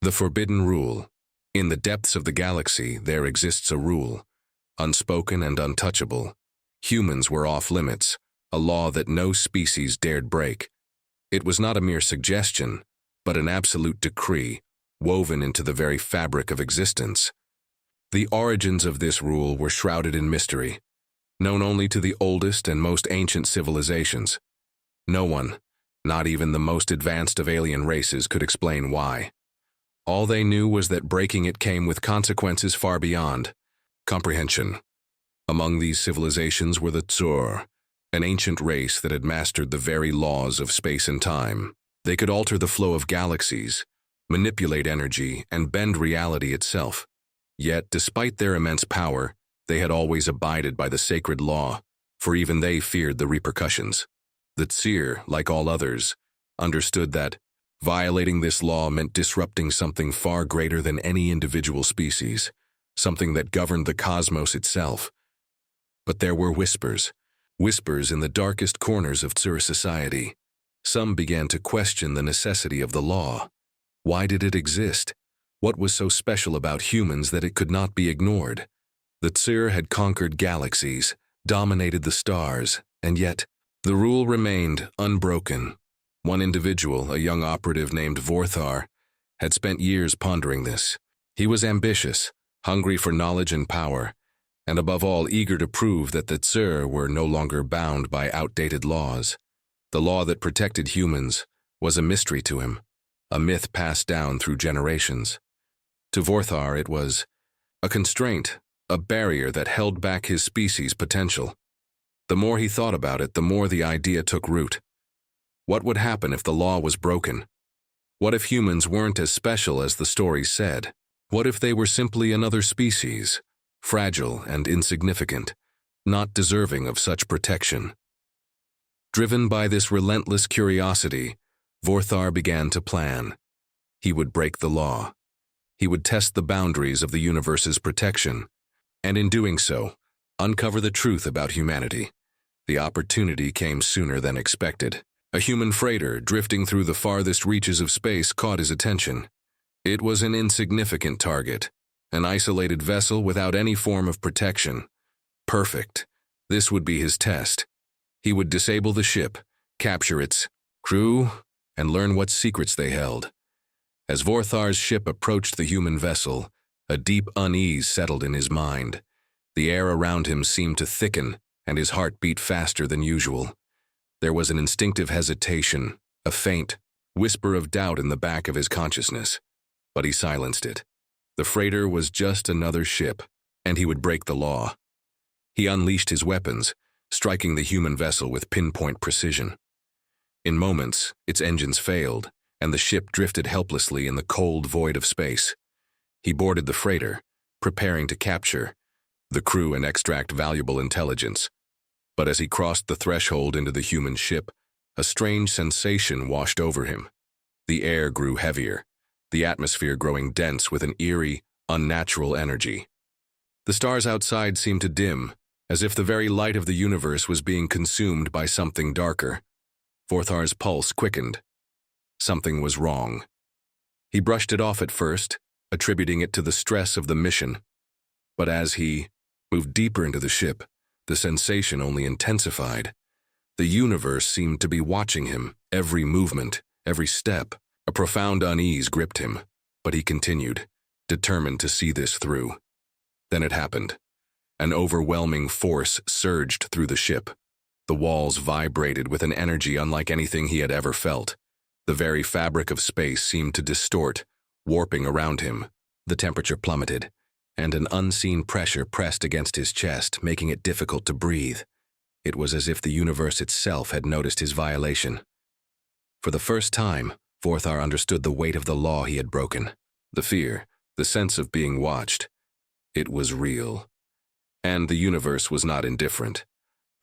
The forbidden rule. In the depths of the galaxy, there exists a rule, unspoken and untouchable. Humans were off limits, a law that no species dared break. It was not a mere suggestion, but an absolute decree, woven into the very fabric of existence. The origins of this rule were shrouded in mystery, known only to the oldest and most ancient civilizations. No one, not even the most advanced of alien races, could explain why. All they knew was that breaking it came with consequences far beyond comprehension. Among these civilizations were the Tsur, an ancient race that had mastered the very laws of space and time. They could alter the flow of galaxies, manipulate energy, and bend reality itself. Yet, despite their immense power, they had always abided by the sacred law, for even they feared the repercussions. The Tsir, like all others, understood that violating this law meant disrupting something far greater than any individual species, something that governed the cosmos itself. But there were whispers in the darkest corners of Tsur society. Some began to question the necessity of the law. Why did it exist? What was so special about humans that it could not be ignored? The Tsir had conquered galaxies, dominated the stars, and yet the rule remained unbroken. One individual, a young operative named Vorthar, had spent years pondering this. He was ambitious, hungry for knowledge and power, and above all eager to prove that the Tsir were no longer bound by outdated laws. The law that protected humans was a mystery to him, a myth passed down through generations. To Vorthar it was a constraint, a barrier that held back his species' potential. The more he thought about it, the more the idea took root. What would happen if the law was broken? What if humans weren't as special as the stories said? What if they were simply another species, fragile and insignificant, not deserving of such protection? Driven by this relentless curiosity, Vorthar began to plan. He would break the law. He would test the boundaries of the universe's protection, and in doing so, uncover the truth about humanity. The opportunity came sooner than expected. A human freighter drifting through the farthest reaches of space caught his attention. It was an insignificant target, an isolated vessel without any form of protection. Perfect. This would be his test. He would disable the ship, capture its crew, and learn what secrets they held. As Vorthar's ship approached the human vessel, a deep unease settled in his mind. The air around him seemed to thicken, and his heart beat faster than usual. There was an instinctive hesitation, a faint whisper of doubt in the back of his consciousness, but he silenced it. The freighter was just another ship, and he would break the law. He unleashed his weapons, striking the human vessel with pinpoint precision. In moments, its engines failed, and the ship drifted helplessly in the cold void of space. He boarded the freighter, preparing to capture the crew and extract valuable intelligence. But as he crossed the threshold into the human ship, a strange sensation washed over him. The air grew heavier, the atmosphere growing dense with an eerie, unnatural energy. The stars outside seemed to dim, as if the very light of the universe was being consumed by something darker. Vorthar's pulse quickened. Something was wrong. He brushed it off at first, attributing it to the stress of the mission. But as he moved deeper into the ship, the sensation only intensified. The universe seemed to be watching him, every movement, every step. A profound unease gripped him, but he continued, determined to see this through. Then it happened. An overwhelming force surged through the ship. The walls vibrated with an energy unlike anything he had ever felt. The very fabric of space seemed to distort, warping around him. The temperature plummeted, and an unseen pressure pressed against his chest, making it difficult to breathe. It was as if the universe itself had noticed his violation. For the first time, Vorthar understood the weight of the law he had broken. The fear, the sense of being watched. It was real. And the universe was not indifferent.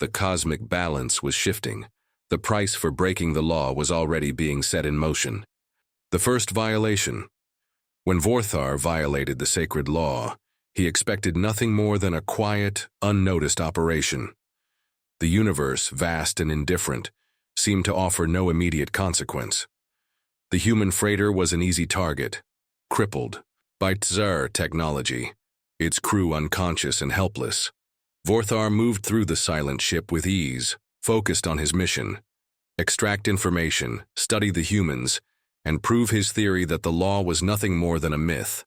The cosmic balance was shifting. The price for breaking the law was already being set in motion. The first violation. When Vorthar violated the sacred law, he expected nothing more than a quiet, unnoticed operation. The universe, vast and indifferent, seemed to offer no immediate consequence. The human freighter was an easy target, crippled by Tsar technology, its crew unconscious and helpless. Vorthar moved through the silent ship with ease, focused on his mission: extract information, study the humans, and prove his theory that the law was nothing more than a myth.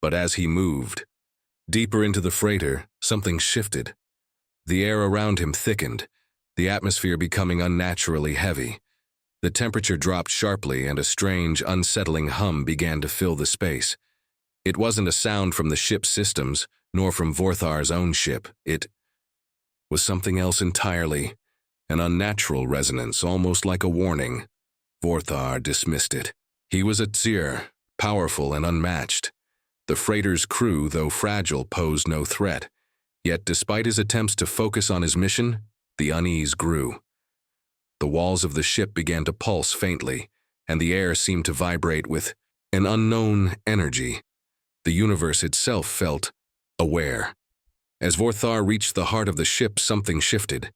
But as he moved deeper into the freighter, something shifted. The air around him thickened, the atmosphere becoming unnaturally heavy. The temperature dropped sharply and a strange, unsettling hum began to fill the space. It wasn't a sound from the ship's systems, nor from Vorthar's own ship. It was something else entirely, an unnatural resonance, almost like a warning. Vorthar dismissed it. He was a Tsir, powerful and unmatched. The freighter's crew, though fragile, posed no threat. Yet despite his attempts to focus on his mission, the unease grew. The walls of the ship began to pulse faintly, and the air seemed to vibrate with an unknown energy. The universe itself felt aware. As Vorthar reached the heart of the ship, something shifted.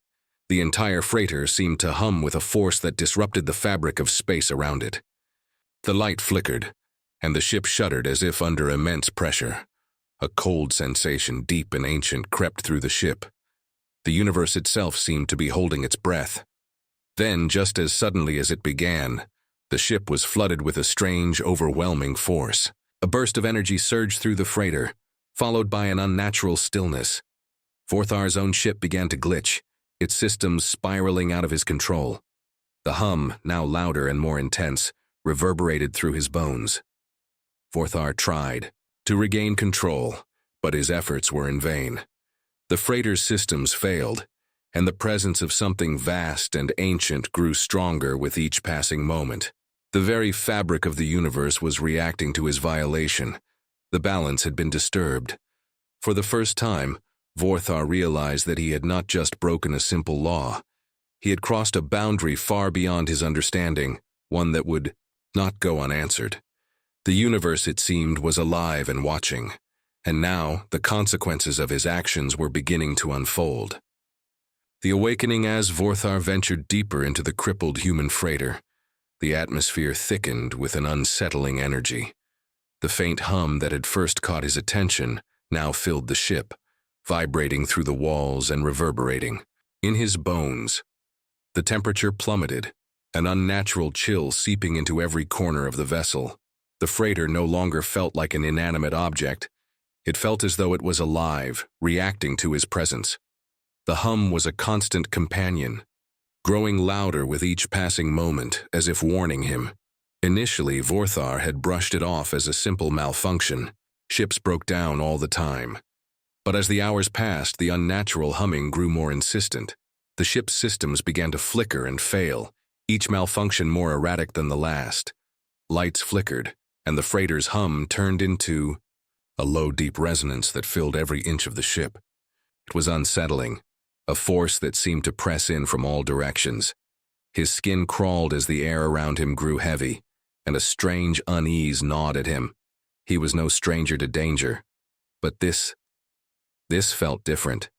The entire freighter seemed to hum with a force that disrupted the fabric of space around it. The light flickered, and the ship shuddered as if under immense pressure. A cold sensation, deep and ancient, crept through the ship. The universe itself seemed to be holding its breath. Then, just as suddenly as it began, the ship was flooded with a strange, overwhelming force. A burst of energy surged through the freighter, followed by an unnatural stillness. Vorthar's own ship began to glitch, its systems spiraling out of his control. The hum, now louder and more intense, reverberated through his bones. Vorthar tried to regain control, but his efforts were in vain. The freighter's systems failed, and the presence of something vast and ancient grew stronger with each passing moment. The very fabric of the universe was reacting to his violation. The balance had been disturbed. For the first time, Vorthar realized that he had not just broken a simple law. He had crossed a boundary far beyond his understanding, one that would not go unanswered. The universe, it seemed, was alive and watching, and now the consequences of his actions were beginning to unfold. The awakening as Vorthar ventured deeper into the crippled human freighter. The atmosphere thickened with an unsettling energy. The faint hum that had first caught his attention now filled the ship, vibrating through the walls and reverberating. In his bones, the temperature plummeted, an unnatural chill seeping into every corner of the vessel. The freighter no longer felt like an inanimate object. It felt as though it was alive, reacting to his presence. The hum was a constant companion, growing louder with each passing moment, as if warning him. Initially, Vorthar had brushed it off as a simple malfunction. Ships broke down all the time. But as the hours passed, the unnatural humming grew more insistent. The ship's systems began to flicker and fail, each malfunction more erratic than the last. Lights flickered, and the freighter's hum turned into a low, deep resonance that filled every inch of the ship. It was unsettling, a force that seemed to press in from all directions. His skin crawled as the air around him grew heavy, and a strange unease gnawed at him. He was no stranger to danger, but this felt different.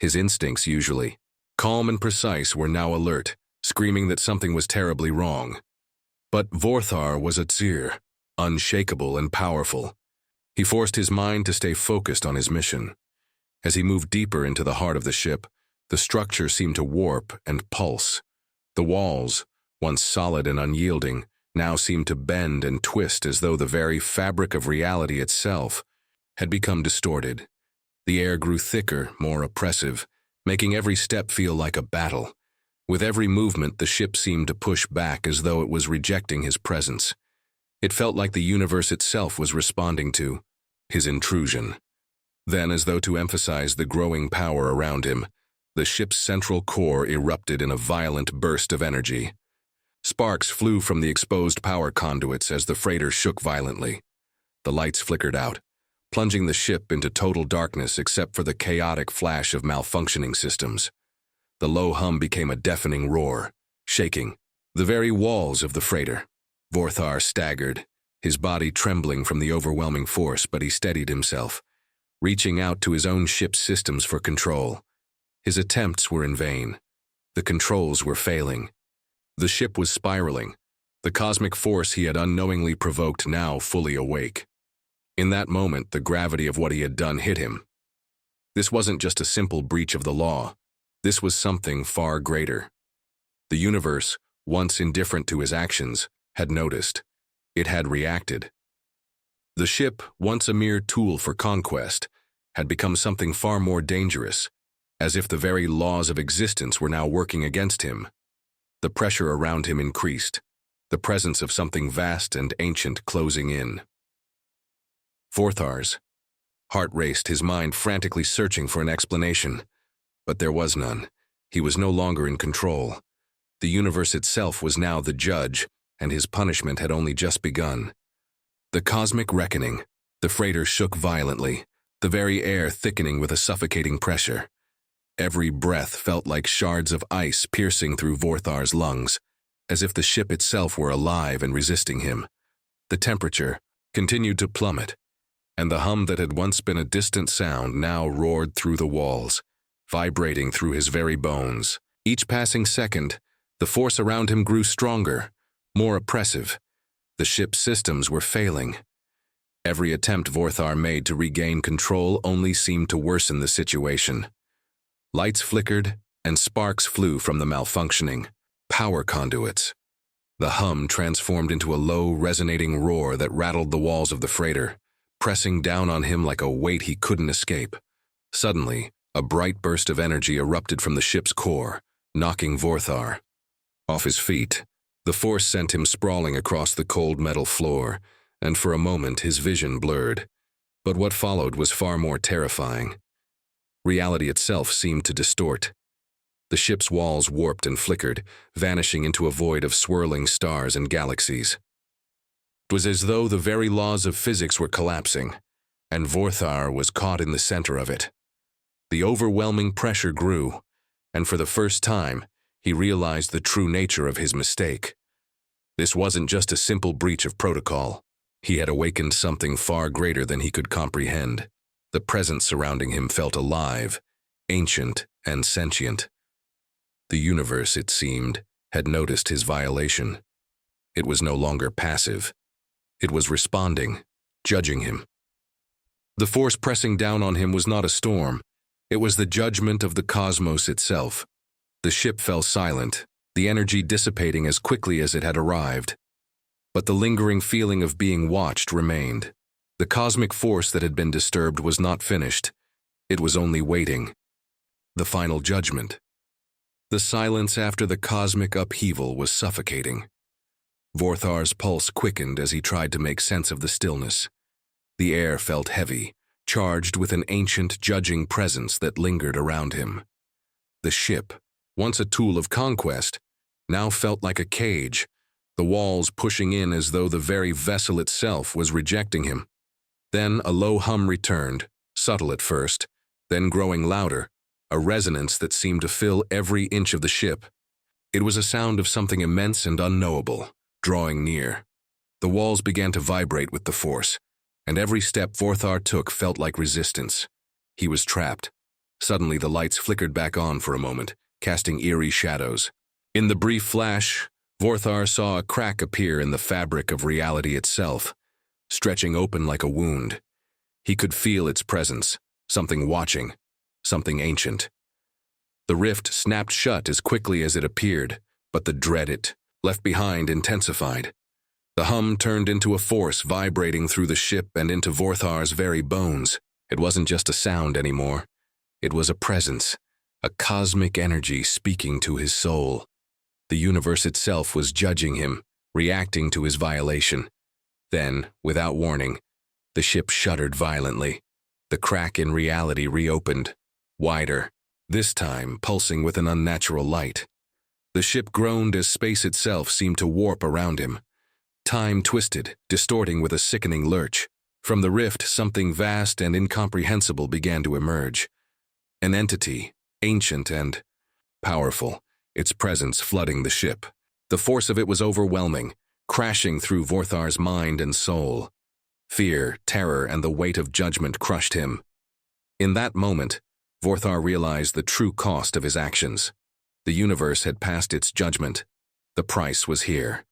His instincts, usually calm and precise, were now alert, screaming that something was terribly wrong. But Vorthar was a Tsir, unshakable and powerful. He forced his mind to stay focused on his mission. As he moved deeper into the heart of the ship, the structure seemed to warp and pulse. The walls, once solid and unyielding, now seemed to bend and twist as though the very fabric of reality itself had become distorted. The air grew thicker, more oppressive, making every step feel like a battle. With every movement, the ship seemed to push back as though it was rejecting his presence. It felt like the universe itself was responding to his intrusion. Then, as though to emphasize the growing power around him, the ship's central core erupted in a violent burst of energy. Sparks flew from the exposed power conduits as the freighter shook violently. The lights flickered out, plunging the ship into total darkness except for the chaotic flash of malfunctioning systems. The low hum became a deafening roar, shaking the very walls of the freighter. Vorthar staggered, his body trembling from the overwhelming force, but he steadied himself, reaching out to his own ship's systems for control. His attempts were in vain. The controls were failing. The ship was spiraling, the cosmic force he had unknowingly provoked now fully awake. In that moment, the gravity of what he had done hit him. This wasn't just a simple breach of the law. This was something far greater. The universe, once indifferent to his actions, had noticed. It had reacted. The ship, once a mere tool for conquest, had become something far more dangerous, as if the very laws of existence were now working against him. The pressure around him increased, the presence of something vast and ancient closing in. Vorthar's heart raced, his mind frantically searching for an explanation. But there was none. He was no longer in control. The universe itself was now the judge, and his punishment had only just begun. The cosmic reckoning. The freighter shook violently, the very air thickening with a suffocating pressure. Every breath felt like shards of ice piercing through Vorthar's lungs, as if the ship itself were alive and resisting him. The temperature continued to plummet, and the hum that had once been a distant sound now roared through the walls, vibrating through his very bones. Each passing second, the force around him grew stronger, more oppressive. The ship's systems were failing. Every attempt Vorthar made to regain control only seemed to worsen the situation. Lights flickered, and sparks flew from the malfunctioning power conduits. The hum transformed into a low, resonating roar that rattled the walls of the freighter, pressing down on him like a weight he couldn't escape. Suddenly, a bright burst of energy erupted from the ship's core, knocking Vorthar off his feet. The force sent him sprawling across the cold metal floor, and for a moment his vision blurred. But what followed was far more terrifying. Reality itself seemed to distort. The ship's walls warped and flickered, vanishing into a void of swirling stars and galaxies. It was as though the very laws of physics were collapsing, and Vorthar was caught in the center of it. The overwhelming pressure grew, and for the first time, he realized the true nature of his mistake. This wasn't just a simple breach of protocol. He had awakened something far greater than he could comprehend. The presence surrounding him felt alive, ancient, and sentient. The universe, it seemed, had noticed his violation. It was no longer passive. It was responding, judging him. The force pressing down on him was not a storm. It was the judgment of the cosmos itself. The ship fell silent, the energy dissipating as quickly as it had arrived. But the lingering feeling of being watched remained. The cosmic force that had been disturbed was not finished. It was only waiting. The final judgment. The silence after the cosmic upheaval was suffocating. Vorthar's pulse quickened as he tried to make sense of the stillness. The air felt heavy, charged with an ancient, judging presence that lingered around him. The ship, once a tool of conquest, now felt like a cage, the walls pushing in as though the very vessel itself was rejecting him. Then a low hum returned, subtle at first, then growing louder, a resonance that seemed to fill every inch of the ship. It was a sound of something immense and unknowable, drawing near. The walls began to vibrate with the force, and every step Vorthar took felt like resistance. He was trapped. Suddenly the lights flickered back on for a moment, casting eerie shadows. In the brief flash, Vorthar saw a crack appear in the fabric of reality itself, stretching open like a wound. He could feel its presence, something watching, something ancient. The rift snapped shut as quickly as it appeared, but the dread it left behind intensified. The hum turned into a force vibrating through the ship and into Vorthar's very bones. It wasn't just a sound anymore. It was a presence, a cosmic energy speaking to his soul. The universe itself was judging him, reacting to his violation. Then, without warning, the ship shuddered violently. The crack in reality reopened, wider, this time pulsing with an unnatural light. The ship groaned as space itself seemed to warp around him. Time twisted, distorting with a sickening lurch. From the rift, something vast and incomprehensible began to emerge. An entity, ancient and powerful, its presence flooding the ship. The force of it was overwhelming, crashing through Vorthar's mind and soul. Fear, terror, and the weight of judgment crushed him. In that moment, Vorthar realized the true cost of his actions. The universe had passed its judgment. The price was here.